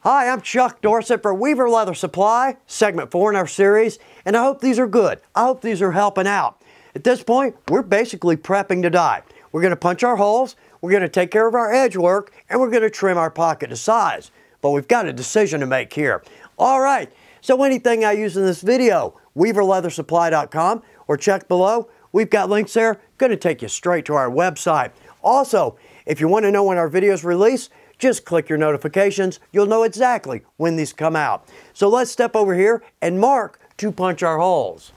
Hi, I'm Chuck Dorsett for Weaver Leather Supply, segment 4 in our series, and I hope these are good. I hope these are helping out. At this point, we're basically prepping to die. We're going to punch our holes, we're going to take care of our edge work, and we're going to trim our pocket to size. But we've got a decision to make here. All right, so anything I use in this video, weaverleathersupply.com, or check below. We've got links there, going to take you straight to our website. Also, if you want to know when our videos release, just click your notifications. You'll know exactly when these come out. So let's step over here and mark to punch our holes.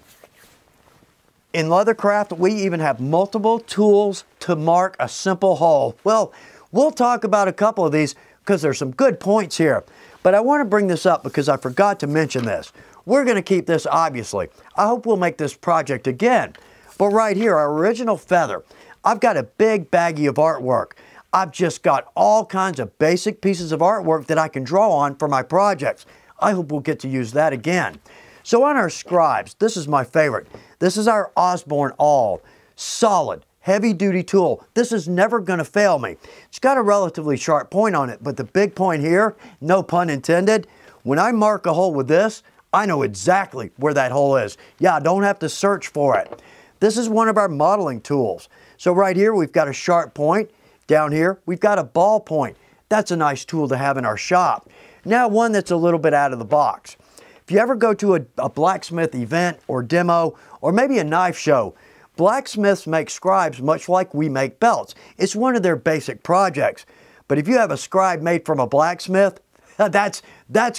In Leathercraft, we even have multiple tools to mark a simple hole. Well, we'll talk about a couple of these because there's some good points here. But I want to bring this up because I forgot to mention this. We're going to keep this, obviously. I hope we'll make this project again. But right here, our original feather, I've got a big baggie of artwork. I've just got all kinds of basic pieces of artwork that I can draw on for my projects. I hope we'll get to use that again. So on our scribes, this is my favorite. This is our Osborne Awl. Solid, heavy-duty tool. This is never going to fail me. It's got a relatively sharp point on it, but the big point here, no pun intended, when I mark a hole with this, I know exactly where that hole is. Yeah, I don't have to search for it. This is one of our modeling tools. So right here, we've got a sharp point. Down here, we've got a ball point. That's a nice tool to have in our shop. Now, one that's a little bit out of the box. If you ever go to a blacksmith event or demo, or maybe a knife show, blacksmiths make scribes much like we make belts. It's one of their basic projects. But if you have a scribe made from a blacksmith, that's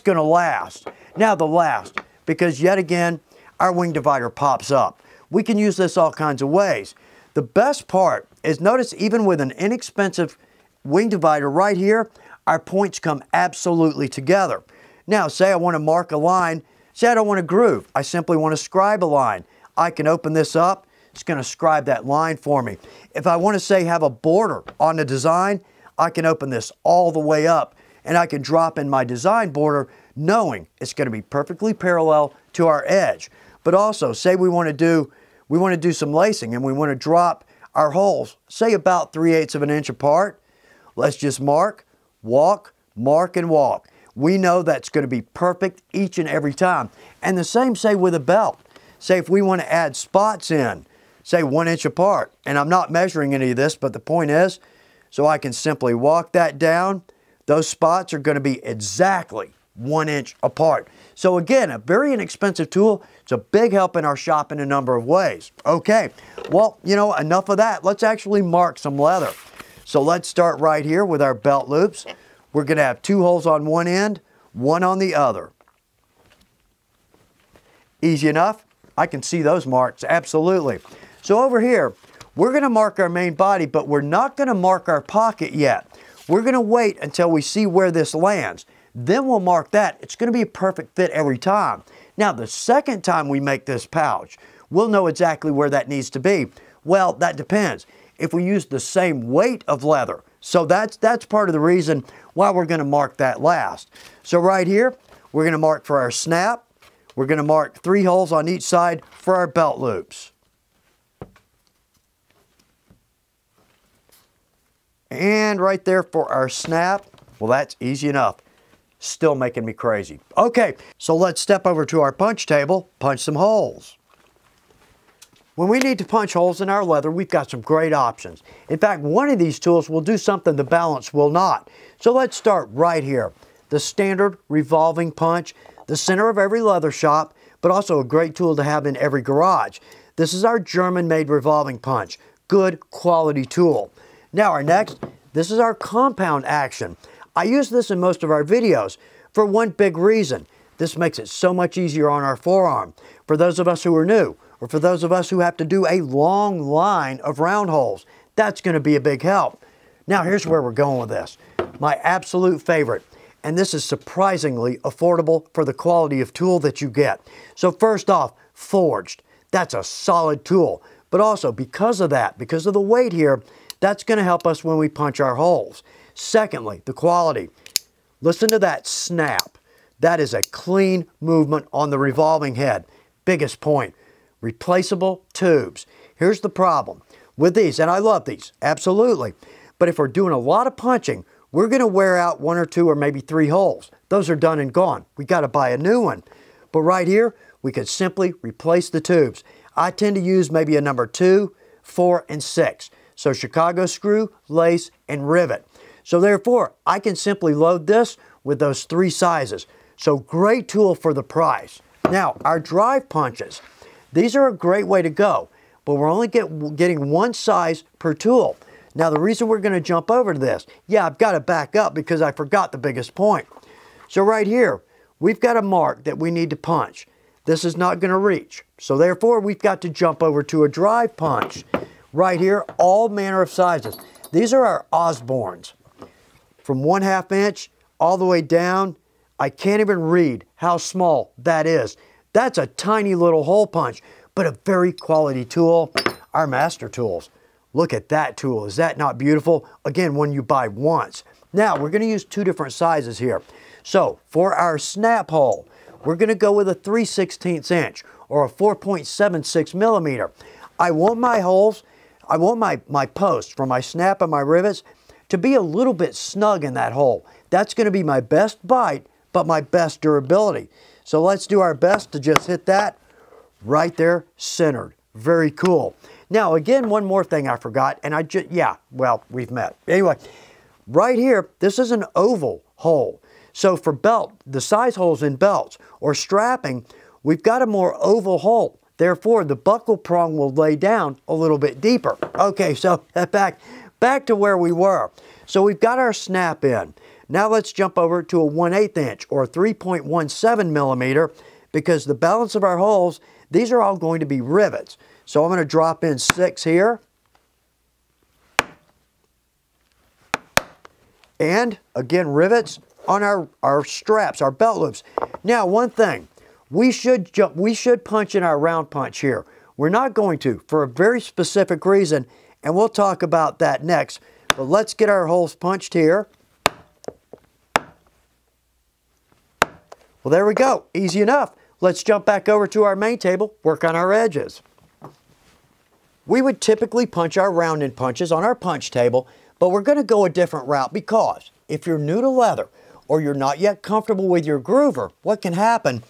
going to last. Now the last, because yet again, our wing divider pops up. We can use this all kinds of ways. The best part is, notice even with an inexpensive wing divider right here, our points come absolutely together. Now, say I want to mark a line. Say I don't want to groove. I simply want to scribe a line. I can open this up. It's going to scribe that line for me. If I want to, say, have a border on the design, I can open this all the way up, and I can drop in my design border knowing it's going to be perfectly parallel to our edge. But also, say we want to do some lacing and we want to drop our holes, say about 3/8 of an inch apart. Let's just mark, walk, mark, and walk. We know that's going to be perfect each and every time. And the same, say, with a belt. Say if we want to add spots in, say 1 inch apart, and I'm not measuring any of this, but the point is, so I can simply walk that down. Those spots are going to be exactly 1 inch apart. So again, a very inexpensive tool. It's a big help in our shop in a number of ways. Okay, well, you know, enough of that. Let's actually mark some leather. So let's start right here with our belt loops. We're going to have 2 holes on one end, 1 on the other. Easy enough? I can see those marks, absolutely. So over here, we're going to mark our main body, but we're not going to mark our pocket yet. We're going to wait until we see where this lands. Then we'll mark that. It's going to be a perfect fit every time. Now, the second time we make this pouch, we'll know exactly where that needs to be. Well, that depends. If we use the same weight of leather. So that's part of the reason why we're going to mark that last. So right here, we're going to mark for our snap. We're going to mark 3 holes on each side for our belt loops. And right there for our snap. Well, that's easy enough. Still making me crazy. Okay, so let's step over to our punch table, punch some holes. When we need to punch holes in our leather, we've got some great options. In fact, one of these tools will do something the balance will not. So let's start right here. The standard revolving punch, the center of every leather shop, but also a great tool to have in every garage. This is our German-made revolving punch. Good quality tool. Now our next, this is our compound action. I use this in most of our videos for one big reason. This makes it so much easier on our forearm. For those of us who are new, or for those of us who have to do a long line of round holes, that's going to be a big help. Now here's where we're going with this. My absolute favorite, and this is surprisingly affordable for the quality of tool that you get. So first off, forged. That's a solid tool. But also because of that, because of the weight here, that's going to help us when we punch our holes. Secondly, the quality. Listen to that snap. That is a clean movement on the revolving head. Biggest point, replaceable tubes. Here's the problem with these, and I love these, absolutely. But if we're doing a lot of punching, we're going to wear out 1 or 2 or maybe 3 holes. those are done and gone. We got to buy a new one. But right here, we could simply replace the tubes. I tend to use maybe a number 2, 4, and 6. So Chicago screw, lace, and rivet. So therefore, I can simply load this with those 3 sizes. So great tool for the price. Now, our drive punches. These are a great way to go, but we're only getting 1 size per tool. Now, the reason we're going to jump over to this, yeah, I've got to back up because I forgot the biggest point. So right here, we've got a mark that we need to punch. This is not going to reach. So therefore, we've got to jump over to a drive punch. Right here, all manner of sizes. These are our Osbornes. From 1/2 inch all the way down, I can't even read how small that is. That's a tiny little hole punch, but a very quality tool. Our master tools. Look at that tool. Is that not beautiful? Again, one you buy once. Now, we're going to use 2 different sizes here. So, for our snap hole, we're going to go with a 3/16 inch or a 4.76 millimeter. I want my holes, I want my posts for my snap and my rivets to be a little bit snug in that hole. That's going to be my best bite, but my best durability. So let's do our best to just hit that right there, centered. Very cool. Now, again, one more thing I forgot, and well, we've met. Anyway, right here, this is an oval hole. So for belt, the size holes in belts or strapping, we've got a more oval hole. Therefore, the buckle prong will lay down a little bit deeper. Okay, so back to where we were. So we've got our snap in. Now let's jump over to a 1/8 inch or 3.17 millimeter because the balance of our holes, these are all going to be rivets. So I'm going to drop in 6 here. And again, rivets on our straps, our belt loops. Now, one thing, we should punch in our round punch here. We're not going to for a very specific reason, and we'll talk about that next. But let's get our holes punched here. Well, there we go. Easy enough. Let's jump back over to our main table, work on our edges. We would typically punch our round-in punches on our punch table, but we're going to go a different route because if you're new to leather or you're not yet comfortable with your groover, what can happen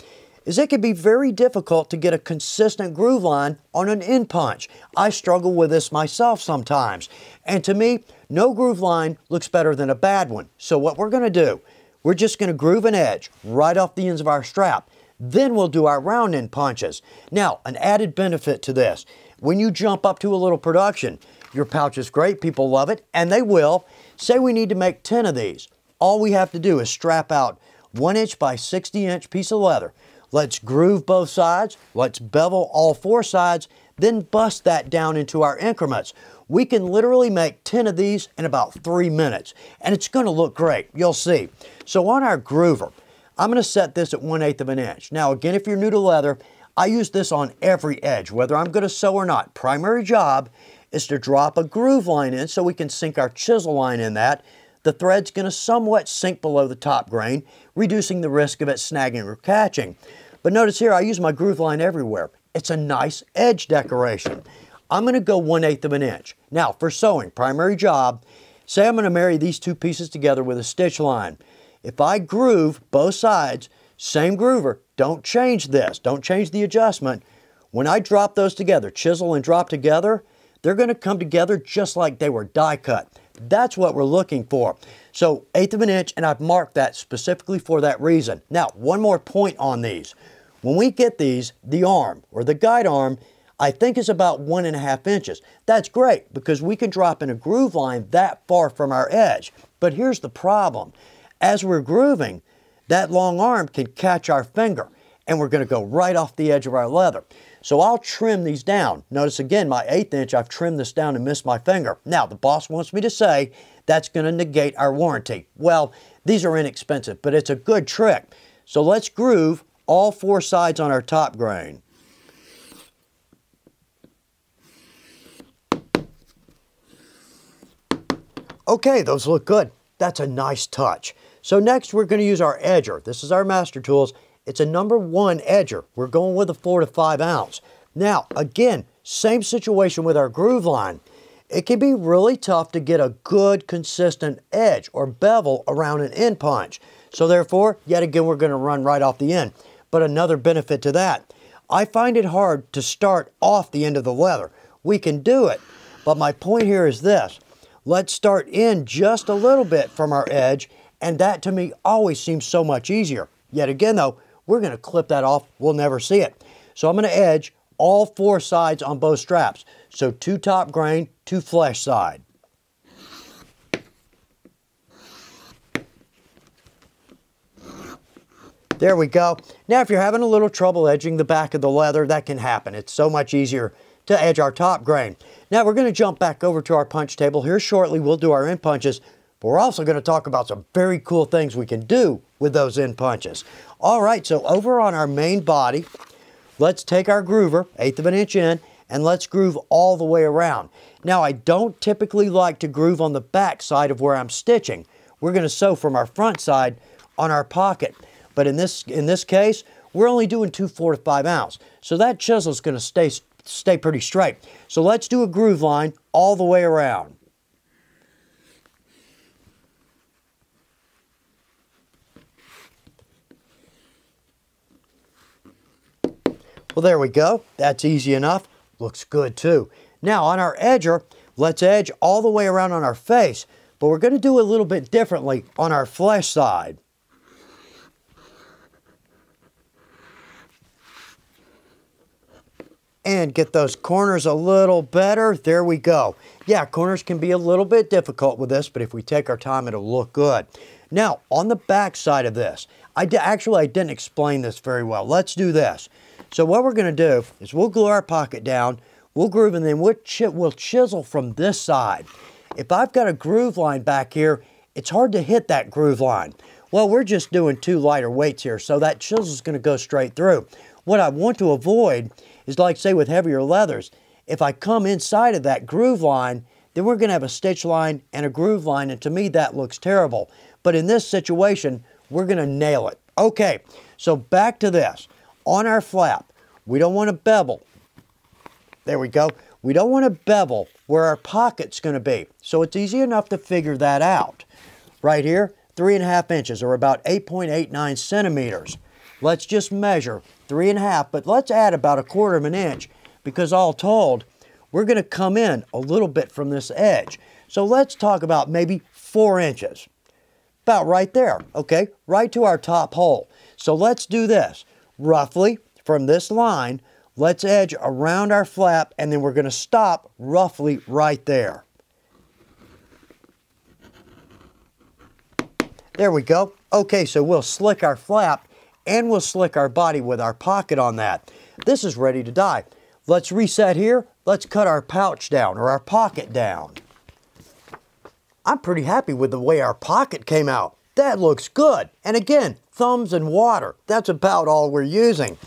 is it can be very difficult to get a consistent groove line on an in punch. I struggle with this myself sometimes. And to me, no groove line looks better than a bad one. So what we're going to do, we're just going to groove an edge right off the ends of our strap. Then we'll do our round in punches. Now, an added benefit to this, when you jump up to a little production, your pouch is great, people love it, and they will. Say we need to make 10 of these. All we have to do is strap out 1 inch by 60 inch piece of leather. Let's groove both sides, let's bevel all 4 sides, then bust that down into our increments. We can literally make 10 of these in about 3 minutes, and it's going to look great. You'll see. So on our groover, I'm going to set this at 1/8 of an inch. Now again, if you're new to leather, I use this on every edge, whether I'm going to sew or not. Primary job is to drop a groove line in so we can sink our chisel line in that. The thread's going to somewhat sink below the top grain, reducing the risk of it snagging or catching. But notice here, I use my groove line everywhere. It's a nice edge decoration. I'm going to go 1/8 of an inch. Now, for sewing, primary job, say I'm going to marry these 2 pieces together with a stitch line. If I groove both sides, same groover, don't change this, don't change the adjustment. When I drop those together, chisel and drop together, they're going to come together just like they were die cut. That's what we're looking for. So 1/8 of an inch, and I've marked that specifically for that reason. Now, one more point on these. When we get these, the arm or the guide arm, I think is about 1.5 inches. That's great because we can drop in a groove line that far from our edge. But here's the problem. As we're grooving, that long arm can catch our finger and we're going to go right off the edge of our leather. So I'll trim these down. Notice again, my 1/8 inch, I've trimmed this down and missed my finger. Now, the boss wants me to say that's going to negate our warranty. Well, these are inexpensive, but it's a good trick. So let's groove all 4 sides on our top grain. Okay, those look good. That's a nice touch. So next we're going to use our edger. This is our Master Tools. It's a number 1 edger. We're going with a 4 to 5 ounce. Now, again, same situation with our groove line. It can be really tough to get a good, consistent edge or bevel around an end punch. So therefore, yet again, we're going to run right off the end. But another benefit to that, I find it hard to start off the end of the leather. We can do it, but my point here is this. Let's start in just a little bit from our edge, and that to me always seems so much easier. Yet again though, we're going to clip that off. We'll never see it. So I'm going to edge all 4 sides on both straps. So 2 top grain, 2 flesh side. There we go. Now if you're having a little trouble edging the back of the leather, that can happen. It's so much easier to edge our top grain. Now we're going to jump back over to our punch table here shortly. We'll do our end punches, but we're also going to talk about some very cool things we can do with those end punches. All right, so over on our main body, let's take our groover, 1/8 of an inch in, and let's groove all the way around. Now I don't typically like to groove on the back side of where I'm stitching. We're going to sew from our front side on our pocket. But in this case, we're only doing 2 4/5 ounce. So that chisel's going to stay pretty straight. So let's do a groove line all the way around. Well, there we go. That's easy enough. Looks good too. Now on our edger, let's edge all the way around on our face, but we're going to do a little bit differently on our flesh side. And get those corners a little better. There we go. Yeah, corners can be a little bit difficult with this, but if we take our time, it'll look good. Now, on the back side of this, I didn't explain this very well. Let's do this. So what we're going to do is we'll glue our pocket down, we'll groove, and then we'll chisel from this side. If I've got a groove line back here, it's hard to hit that groove line. Well, we're just doing 2 lighter weights here, so that chisel is going to go straight through. What I want to avoid is, like say with heavier leathers, if I come inside of that groove line, then we're going to have a stitch line and a groove line, and to me that looks terrible. But in this situation, we're going to nail it. Okay, so back to this. On our flap, we don't want to bevel. There we go. We don't want to bevel where our pocket's going to be. So it's easy enough to figure that out. Right here, 3.5 inches, or about 8.89 centimeters. Let's just measure 3.5, but let's add about 1/4 of an inch, because all told, we're going to come in a little bit from this edge. So let's talk about maybe 4 inches. About right there, okay? Right to our top hole. So let's do this. Roughly, from this line, let's edge around our flap, and then we're going to stop roughly right there. There we go. Okay, so we'll slick our flap, and we'll slick our body with our pocket on that. This is ready to die. Let's reset here. Let's cut our pouch down, or our pocket down. I'm pretty happy with the way our pocket came out. That looks good. And again, thumbs and water. That's about all we're using.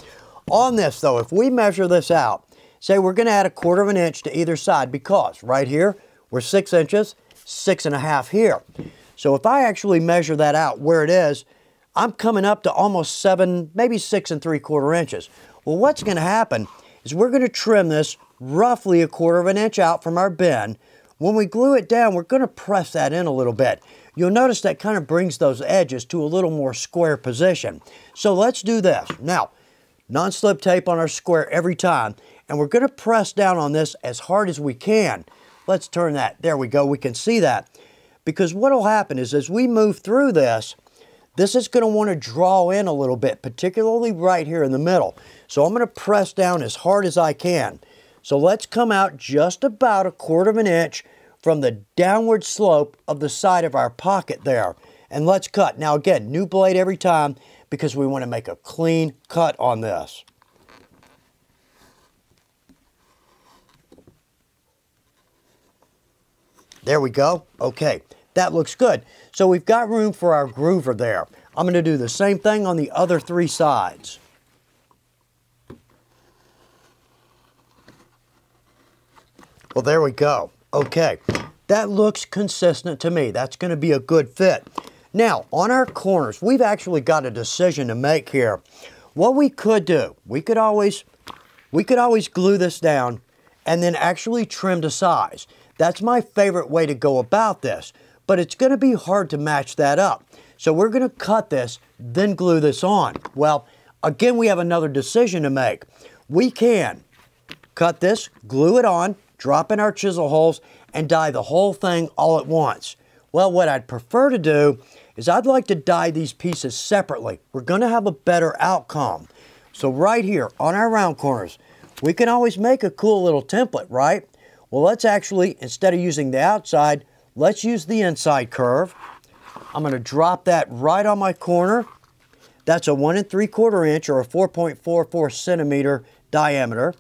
On this though, if we measure this out, say we're going to add 1/4 of an inch to either side, because right here, we're 6 inches, 6.5 here. So if I actually measure that out where it is, I'm coming up to almost 7, maybe 6 3/4 inches. Well, what's going to happen is we're going to trim this roughly 1/4 of an inch out from our bend. When we glue it down, we're going to press that in a little bit. You'll notice that kind of brings those edges to a little more square position. So let's do this. Now, non-slip tape on our square every time, and we're going to press down on this as hard as we can. Let's turn that. There we go. We can see that. Because what will happen is as we move through this, this is going to want to draw in a little bit, particularly right here in the middle. So I'm going to press down as hard as I can. So let's come out just about 1/4 of an inch from the downward slope of the side of our pocket there. And let's cut. Now again, new blade every time, because we want to make a clean cut on this. There we go. Okay, that looks good. So we've got room for our groover there. I'm going to do the same thing on the other 3 sides. Well, there we go. Okay, that looks consistent to me. That's going to be a good fit. Now, on our corners, we've actually got a decision to make here. What we could do, we could always glue this down and then actually trim to size. That's my favorite way to go about this, but it's going to be hard to match that up. So we're going to cut this, then glue this on. Well, again, we have another decision to make. We can cut this, glue it on, drop in our chisel holes, and die the whole thing all at once. Well, what I'd prefer to do is I'd like to die these pieces separately. We're going to have a better outcome. So right here on our round corners, we can always make a cool little template, right? Well, let's actually, instead of using the outside, let's use the inside curve. I'm going to drop that right on my corner. That's a 1 3/4 inch or a 4.44 centimeter diameter.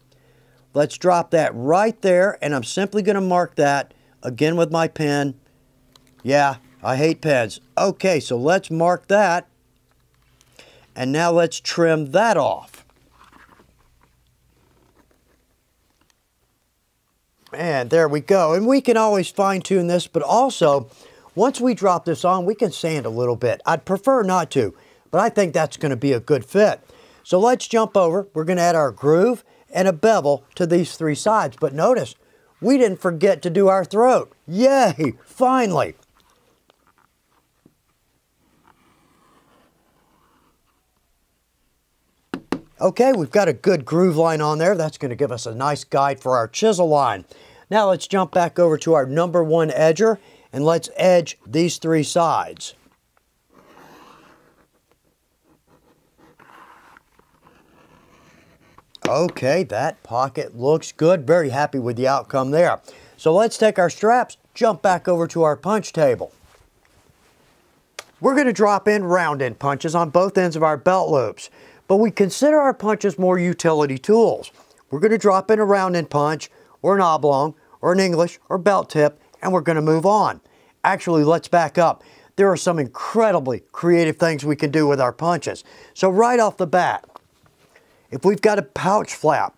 Let's drop that right there, and I'm simply going to mark that again with my pen. Yeah, I hate pens. Okay, so let's mark that. And now let's trim that off. And there we go. And we can always fine tune this, but also, once we drop this on, we can sand a little bit. I'd prefer not to, but I think that's going to be a good fit. So let's jump over. We're going to add our groove and a bevel to these 3 sides. But notice, we didn't forget to do our throat. Yay, finally. Okay, we've got a good groove line on there. That's going to give us a nice guide for our chisel line. Now let's jump back over to our number 1 edger and let's edge these 3 sides. Okay, that pocket looks good. Very happy with the outcome there. So let's take our straps, jump back over to our punch table. We're going to drop in round end punches on both ends of our belt loops. But we consider our punches more utility tools. We're going to drop in a round end punch, or an oblong, or an English, or belt tip, and we're going to move on. Actually, let's back up. There are some incredibly creative things we can do with our punches. So right off the bat, if we've got a pouch flap,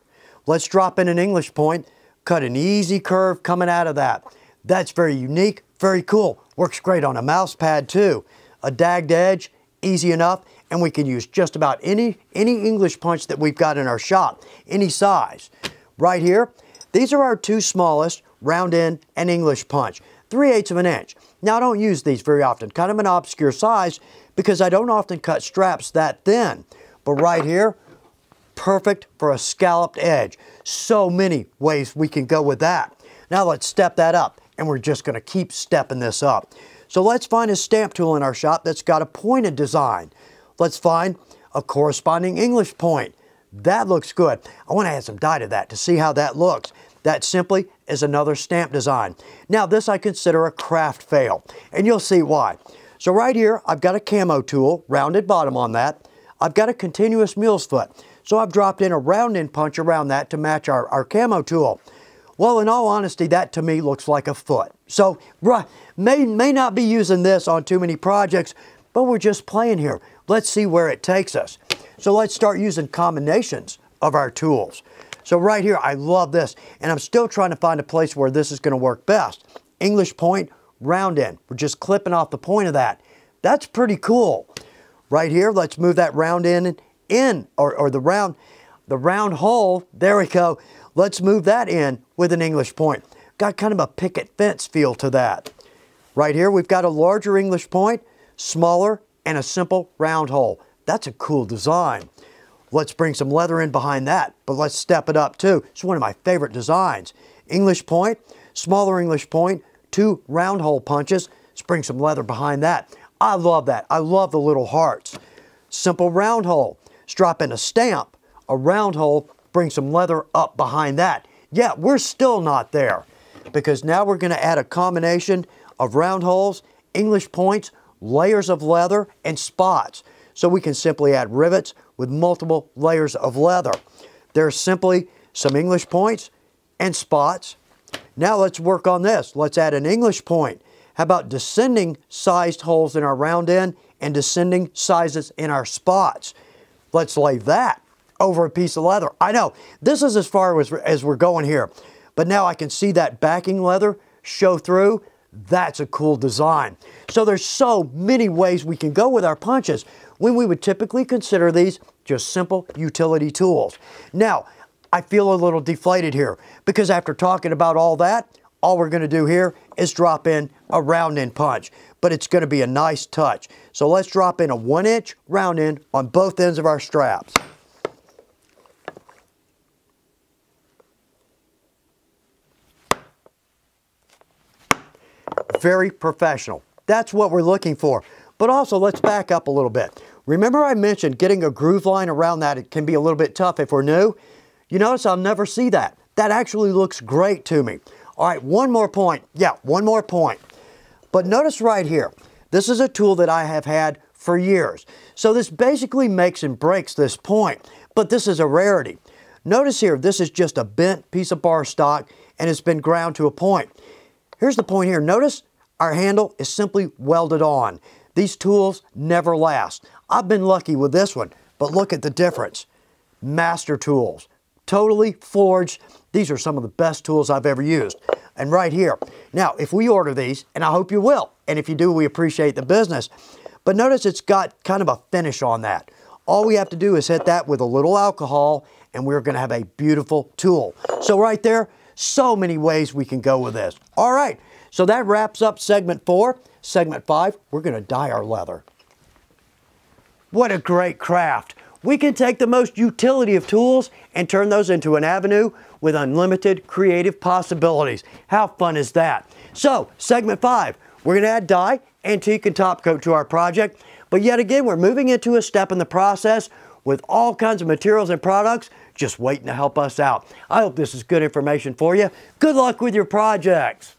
let's drop in an English point, cut an easy curve coming out of that. That's very unique, very cool. Works great on a mouse pad too. A dagged edge, easy enough. And we can use just about any English punch that we've got in our shop, any size. Right here, these are our 2 smallest round end and English punch, 3/8 of an inch. Now I don't use these very often, kind of an obscure size because I don't often cut straps that thin. But right here, perfect for a scalloped edge. So many ways we can go with that. Now let's step that up, and we're just going to keep stepping this up. So let's find a stamp tool in our shop that's got a pointed design. Let's find a corresponding English point. That looks good. I want to add some dye to that to see how that looks. That simply is another stamp design. Now this I consider a craft fail, and you'll see why. So right here, I've got a camo tool, rounded bottom on that. I've got a continuous mule's foot. So I've dropped in a round end punch around that to match our camo tool. Well, in all honesty, that to me looks like a foot. So may not be using this on too many projects, but we're just playing here. Let's see where it takes us. So let's start using combinations of our tools. So right here, I love this, and I'm still trying to find a place where this is going to work best. English point, round end. We're just clipping off the point of that. That's pretty cool. Right here, let's move that round end in, or the round hole. There we go. Let's move that in with an English point. Got kind of a picket fence feel to that. Right here, we've got a larger English point, smaller, and a simple round hole. That's a cool design. Let's bring some leather in behind that, but let's step it up too. It's one of my favorite designs. English point, smaller English point, 2 round hole punches. Let's bring some leather behind that. I love that. I love the little hearts. Simple round hole. Let's drop in a stamp, a round hole, bring some leather up behind that. Yeah, we're still not there, because now we're going to add a combination of round holes, English points, layers of leather, and spots. So we can simply add rivets with multiple layers of leather. There's simply some English points and spots. Now let's work on this. Let's add an English point. How about descending sized holes in our round end and descending sizes in our spots? Let's lay that over a piece of leather. I know, this is as far as we're going here, but now I can see that backing leather show through. That's a cool design. So there's so many ways we can go with our punches when we would typically consider these just simple utility tools. Now, I feel a little deflated here because after talking about all that, all we're going to do here is drop in a round end punch, but it's going to be a nice touch. So let's drop in a 1-inch round end on both ends of our straps. Very professional. That's what we're looking for. But also, let's back up a little bit. Remember I mentioned getting a groove line around that, it can be a little bit tough if we're new? You notice I'll never see that. That actually looks great to me. All right, one more point. Yeah, one more point. But notice right here, this is a tool that I have had for years. So this basically makes and breaks this point, but this is a rarity. Notice here, this is just a bent piece of bar stock and it's been ground to a point. Here's the point here. Notice our handle is simply welded on. These tools never last. I've been lucky with this one, but look at the difference. Master tools, totally forged. These are some of the best tools I've ever used. And right here. Now, if we order these, and I hope you will, and if you do, we appreciate the business, but notice it's got kind of a finish on that. All we have to do is hit that with a little alcohol, and we're going to have a beautiful tool. So right there, so many ways we can go with this. All right, so that wraps up segment 4. Segment 5, we're going to dye our leather. What a great craft. We can take the most utility of tools and turn those into an avenue with unlimited creative possibilities. How fun is that? So, segment 5, we're going to add dye, antique, and top coat to our project. But yet again, we're moving into a step in the process with all kinds of materials and products just waiting to help us out. I hope this is good information for you. Good luck with your projects.